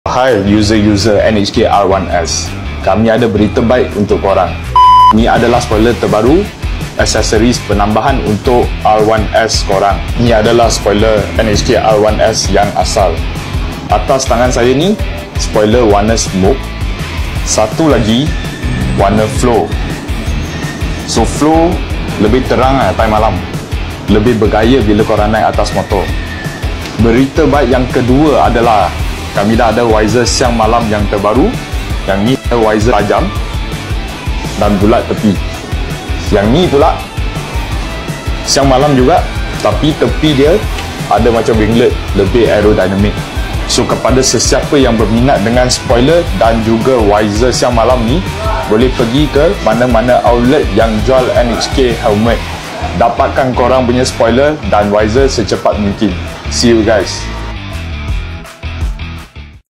Hai user-user NHK R1S, kami ada berita baik untuk korang. Ini adalah spoiler terbaru aksesoris penambahan untuk R1S korang. Ini adalah spoiler NHK R1S yang asal. Atas tangan saya ni spoiler warna smoke, satu lagi warna flow. So flow lebih terang time malam, lebih bergaya bila korang naik atas motor. Berita baik yang kedua adalah kami dah ada visor siang malam yang terbaru. Yang ni visor tajam dan bulat tepi. Yang ni pula siang malam juga, tapi tepi dia ada macam winglet, lebih aerodynamic. So kepada sesiapa yang berminat dengan spoiler dan juga visor siang malam ni, boleh pergi ke mana-mana outlet yang jual NHK helmet. Dapatkan korang punya spoiler dan visor secepat mungkin. See you guys.